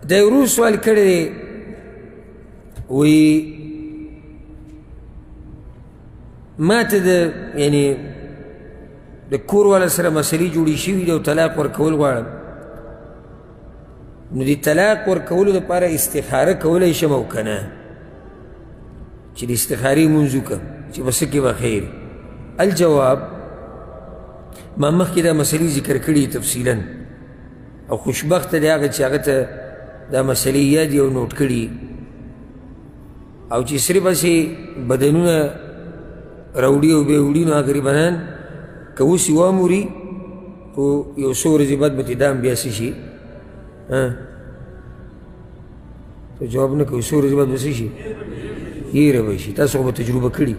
دا ورو سوال کړی دی وی ما ته د یعنې د کور والا سره مسلې جوړې شوي دي او طلاق ورکول غواړم نو د طلاق ورکولو دپاره استخاره کولی شم او که نه چې د استخارې لمونځ وکړم چې په څه کې به خیر الجواب ما مخکې دا مسلې ذکر کړي تفصیلا او خوشبخته دی هغه چې هغه ته دا مسلې یاد او نوټ کړي او چې صرف هسې بدنونه راوړي او بیا وړي نو هغه غریبانان که اوس یې واموري خو یو څو ورځې بعد به ترې دا هم بیا څه شي ته جواب نه کوي څو ورځې بعد به څه شي یېره به شي تاسو خو به تجربه کړي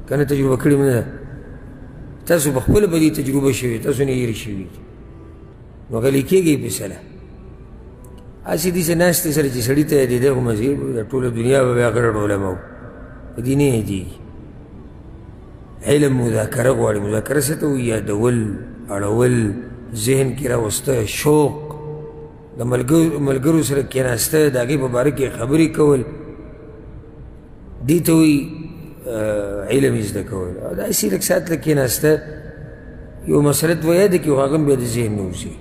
که نه تجربه کړې نه ده تاسو په خپله به دې تجربه شوې تاسو نه یېرې شوي نو غلی کېږئ فیصله هسې دې ناستې سره چې سړي ته یادېده خو مزې ټوله دنیا به بیا ګډ علما وو په دې نه یادېږي علم مذاکره غواړي مذاکره څه ته وایي یادول اړول ذهن کې راوسته شوق د ملګرو سره کېناسته د هغې په باره کې خبرې کول دې ته وایي علم یې زده کول او داسې لږ ساعت لږ کېناسته یو مسله دوه یاده کړي خو هغه هم بیا د ذهن نه وځي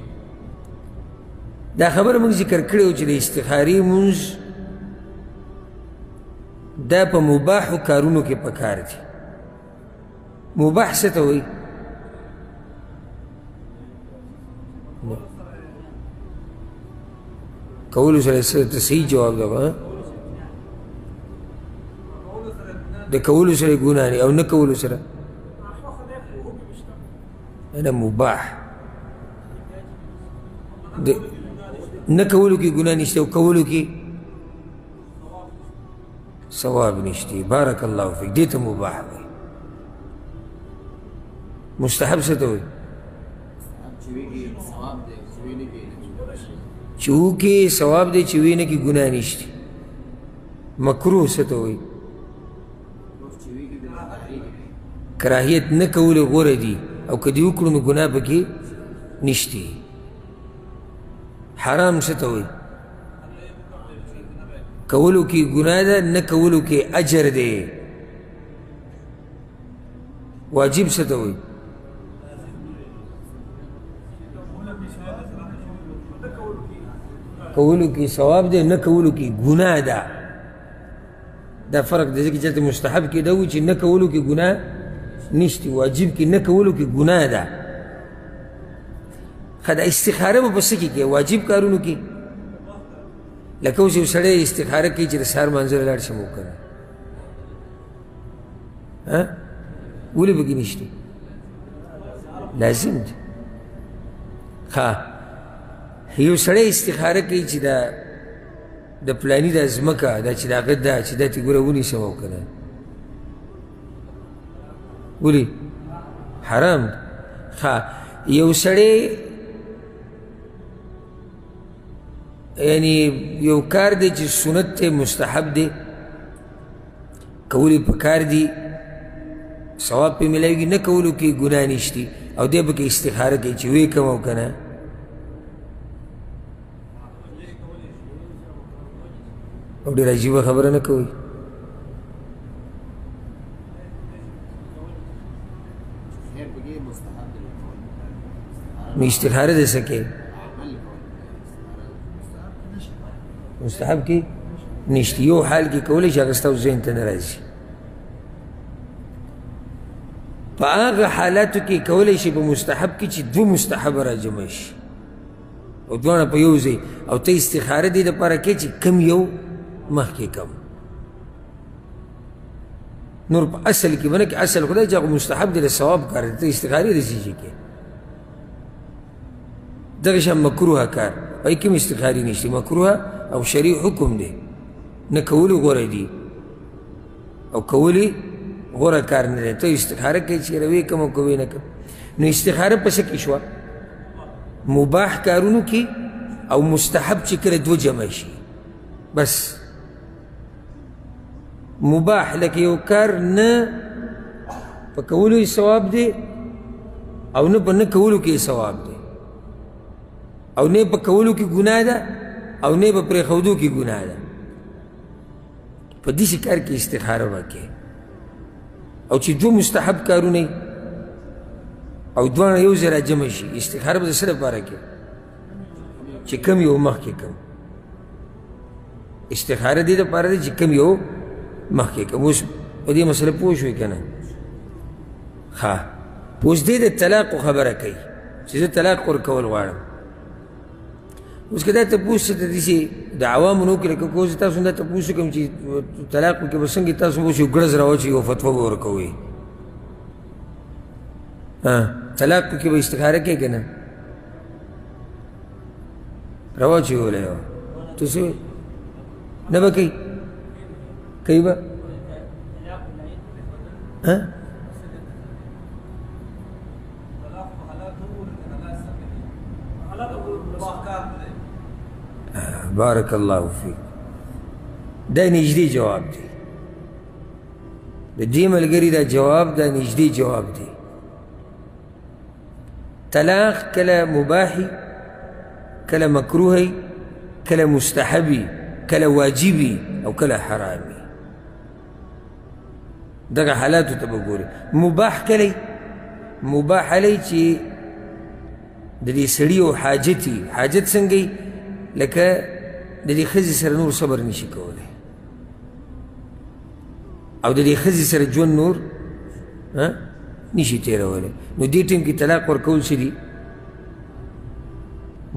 دا خبره موږ ذکر کړې وه چې د استخارې لمونځ دا په مباحو کارونو کې پکار دي مباح څه ته وایي کولو سره ته صحیح جواب ده د کولو سره ګناه نه او نه کولو سره نه مباح نه کولو کې ګناه نشته او کولو کې ثواب نشته بارک الله فیک دې ته مباح وایي مستحب څه ته وایي چې وکړي ثواب دی چې ویې نه کې ګناه نشته مکروه څه ته وایي کراهیت نه کول غوره دي او که دې وکړو نو ګناه پکې نشته حرام څه ته وایي کولو کې ګناه ده نه کولو کې اجر دی واجب څه ته وایي کولو کې ثواب دی نه کولو کې ګناه ده دا فرق دی ځکه چې هلته مستحب کې دا وایي چې نه کولو کې ګناه نشته واجب کې نه کولو کې ګناه ده ښه دا استخاره به په څه کې کوي واجب کارونو کې لکه اوس یو سړی استخاره کوي چې د سهار مانځه له لاړ شم وکړه ولې پکې نشته لازم دی ښه یو سړی استخاره کوي چې د پلاني دا ځمکه دا چې د هغه ده چې دا ترې ګوره ونیسم او که نه ولې حرام دی ښه یو سړی یعنی یو کار دی چې سنت دی مستحب دی کول یې پکار دي ثواب پې میلاویږي نه کولو کې ګناه نشتي او دی پکې استخاره کوي چې ویې کم او که نه او ډېره عجیبه خبره نه کوئ نو استخاره دې څه کې مستحب کې نشته یو حال کې کولی شي هغه ستاسو ذهن ته نه راځي په هغه حالاتو کې کولی شي په مستحب کې چې دوه مستحبه راجمع شي او دواړه په یو ځای او ته استخاره دې دپاره کې چې کم یو مخکې کم نور په اصل کې به نه کې اصل خدای چې هغه مستحب دی د ثواب کار دی ته استخارې د څه شي کې دغه شان مکروه کار پای کې هم استخارې نشته مکروه او شریع حکم دی نه کولو غوره دي او کولی غوره کار نه دی ته استخاره کوي چې روی کم او کوی نه کم نو استخاره په څه کې شوه مباح کارونو کې او مستحب چې کله دوه جمع شي بس مباح لکه یو کار نه په کولو یې ثواب دی او نه په نه کولو کې یې ثواب دی او نه په کولو کې ګناه ده او نه به پرېښودو کې ګناه ده په داسې کار کې استخاره به کوې او چې دوه مستحب کارونه وي او دواړه یو ځای راجمع شي استخاره به د څه لپاره کوې چې کم یو مخکې کم استخاره دې دپاره ده چې کم یو مخکې کم اوس په دې مسله پوه شوې که نه ښه اوس دې د طلاقو خبره کوي چې زه طلاق ورکول غواړم اوس که دا تپوس څه ته داسې د عوامو نه وکړي لکه که اوس تاسو دا تپوس وکړم چې طلاق وکړي به څنګه تاسو به اوس یو ګړز راواچوئ یو فتوه به ورکوئ طلاق وکړي به استخاره کوي که نه راواچوئ یو ته څه نه به کوي کوي به بارک الله فیک دا نږدې جواب دی د دې ملګري دا جواب دا نږدې جواب دی طلاق کله مباحي کله مکروهي کله مستحبي کله واجبي او کله حرامي دغه حالاتو ته به ګورې مباح کله مباح هلی چې د دې سړي او حاجت وي حاجت څنګه لکه د دې ښځې سره نور صبر نشي کولی او د دې ښځې سره ژوند نور نشي تېرولی نو دې ټیم کې طلاق ورکول څه دي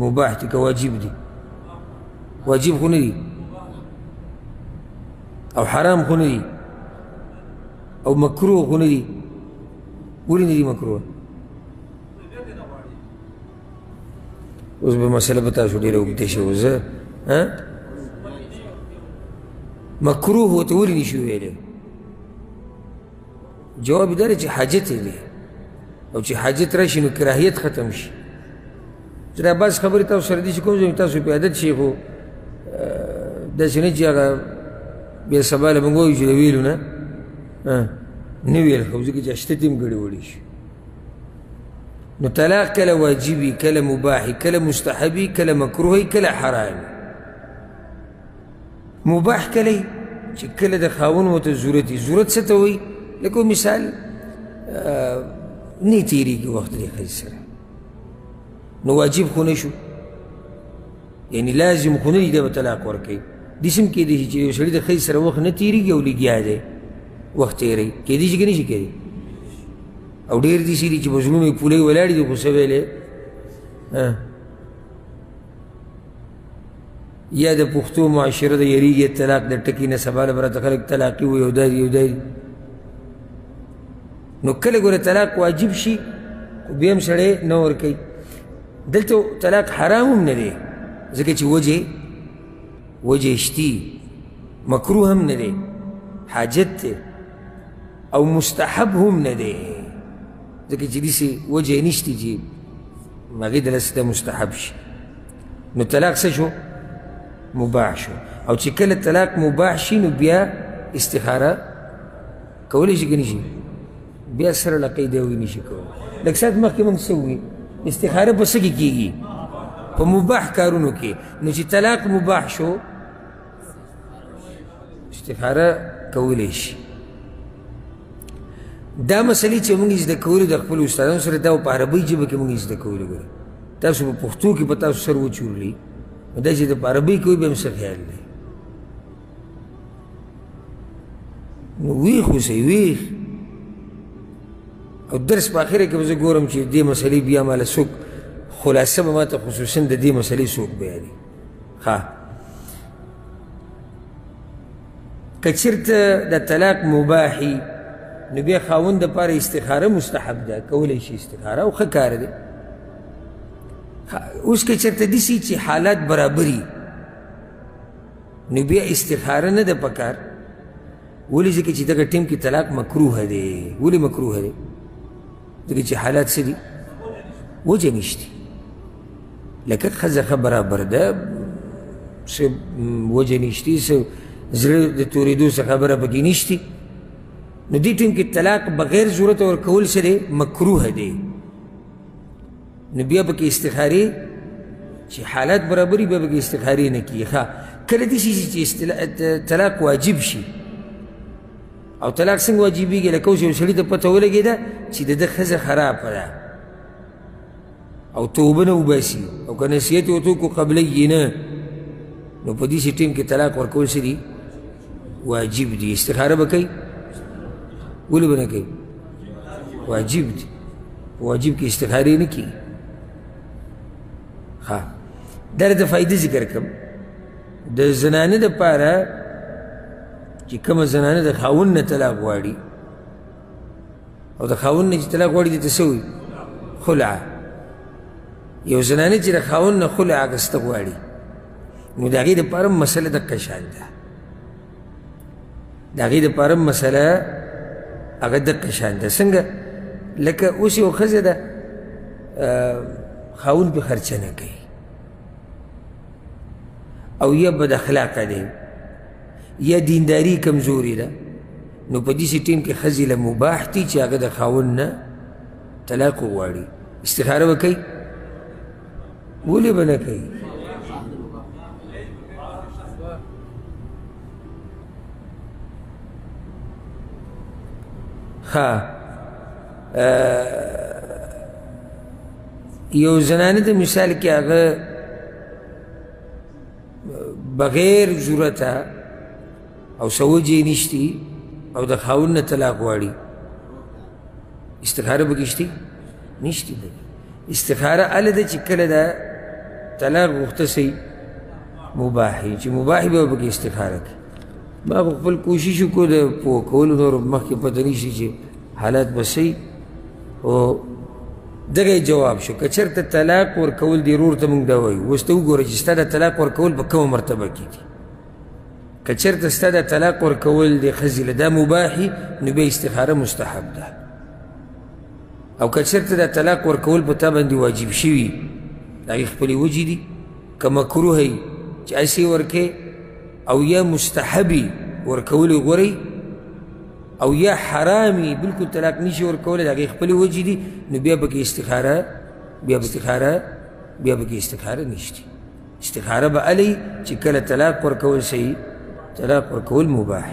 مباح دي که واجب دي واجب خو نه دي او حرام خو نه دي او مکروه خو نه دي ولې نه دي مکروه اوس به مسله به تاسو ډېره اوږده شوه زه مکروه ورته ولې نشي ویلی جواب دا دی چې حاجت یې دی او چې حاجت راشي نو کراهیت ختم شي چې دا بعض خبرې تاسو سره دي چې کوم ځای تاسو پې عادت شي خو داسې نه چې هغه بیا سبا له موږ وایو چې د ویلو نه نه ویل خو ځکه چې اشته تیم ګډې وړي شي نو طلاق کله واجبي کله مباحي کله مستحبي کله مکروهي کله حرامي مباح کله چې کله د خاوند ورته ضرورت وي ضرورت څه ته وایي لکه مثال نه تېرېږي وخت د ښځې سره نو واجب خو نه شو یعنی لازم خو نه دي دی به طلاق ورکوي داسې هم کېدی شي چې یو سړي د ښځې سره وخت نه تېرېږي او لګیا دی وخت تېروي کېدی شي که نه شي کېدی او ډېر داسې دي چې په زړونو یې پولۍ ولاړې دي خو څه ویلی یا د پښتو معاشره د یریږي طلاق د ټکي نه سبا له به راته خلک طلاقي وایي او دا دي او دا دي نو کله ګوره طلاق واجب شي خو بیا هم سړی نه ورکوي دلته طلاق حرام هم نه دی ځکه چې وجه شتي مکروه هم نه دی حاجت دی او مستحب هم نه دی ځکه چې داسې وجه یې نشته چې هغې دلته د مستحب شي نو طلاق څه شو مباح شو او چې کله طلاق مباح شي نو بیا استخاره کولی شي که نه شي بیا سره له قیده وي نشي کولی لږ ساعت مخکې موږ څه ووي استخاره په څه کې کېږي په مباح کارونو کې نو چې طلاق مباح شو استخاره کولی شي دا مسلې چې موږ زده کولو د خپلو استادانو سره دا په عربۍ ژبه کې موږ زده کولو ګوره تاسو په پښتو کې په تاسو سر وچورلي نو دا چې د په عربۍ کوي بیا هم څه خیال دی نو ویښ اوسئ ویښ او درس په اخره کې به زه ګورم چې دې مسلې بیا ماله څوک خلاصه به ماته خصوصا د دې مسلې څوک بیانوي ښه که چېرته د طلاق مباحي نو بیا خاوند دپاره استخاره مستحب ده کولی شي استخاره او ښه کار دی اوس که چېرته داسې چې حالات برابري نو بیا استخاره نه ده پکار ولې ځکه چې دغه ټیم کې طلاق مکروه دی ولې مکروه دی ځکه چې حالات څه دي وجه نشته لکه ښځه ښه برابر ده څه وجه نشته څه زړه د تورېدو څه خبره پکې نشته نو دې ټیم کې طلاق بغیر ضرورت ورکول څه دی مکروه دی نو بیا پکې استخارې چې حالات برابري بیا پکې استخارې نه کېږي. ښه کله داسې شي چې طلاق واجب شي، او طلاق څنګه واجبېږي؟ لکه اوس یو سړي ته پته ولګېده چې د ده ښځه خرابه ده او توبه نه وباسي، او که نصیحت یې ورته وکړو قبلی نه، نو په داسې ټیم کې طلاق ورکول څه دي؟ واجب دي. استخاره به کوي؟ ولې به نه کوي؟ واجب دي. واجب کې استخارې نه کېږي. ښه دا د فایده ذکر کړم. د زنانه دپاره چې کومه زنانه د خاوند نه طلاق غواړي، او د خاوند نه چې طلاق غواړي دې ته څه وایي؟ خلعه. یو زنانه چې د خاوند نه خلع اخیسته غواړي، نو د هغې دپاره هم مسله دقه شان ده. د هغې دپاره هم مسله هغه دقه شان ده. څنګه؟ لکه اوس یو ښځه ده خاوند پې خرچه نه کوي، او یا بد اخلاقه دی، یا دینداري کمزوري ده، نو په داسې ټیم کې ښځې له مباح دي چې هغه د خاوند نه طلاق وغواړي. استخاره به کوي؟ ولې به نه کوي؟ ښه یو زنانه د مثال کې هغه بغیر ضرورته او څه وجې نشتي او د خاوند نه طلاق غواړي، استخاره پکې شتي؟ نشتي پکې. استخاره هله ده چې کله د طلاق غوښته سي مباح وي، چې مباح وي به پکې استخاره کوي. ما خو خپل کوشش وکړو د پوه کولو، نور مخکې پته نشي چې حالات به صحیح. او دغه جواب شو. که چېرته طلاق ورکول دې ورور ته موږ دا وایو، اوس ته وګوره چې ستا د طلاق ورکول په کومه مرتبه کې دي. که چېرته ستا د طلاق ورکول د ښځې له دا مباحي، نو بیا استخاره مستحب ده. او که چېرته د طلاق ورکول په تا باندې واجب شوي، د هغې خپلې وجې دي، که مکروه یي چې هسې ورکې، او یا مستحبي ورکول یې غوره، او یا حرامي بلکل طلاق نشي ورکولی، د هغې خپلې وجې دي، نو بیا پکې استخاره بیا پکې استخاره نشته. استخاره به هله چې کله طلاق ورکول صحیح، طلاق ورکول مباح.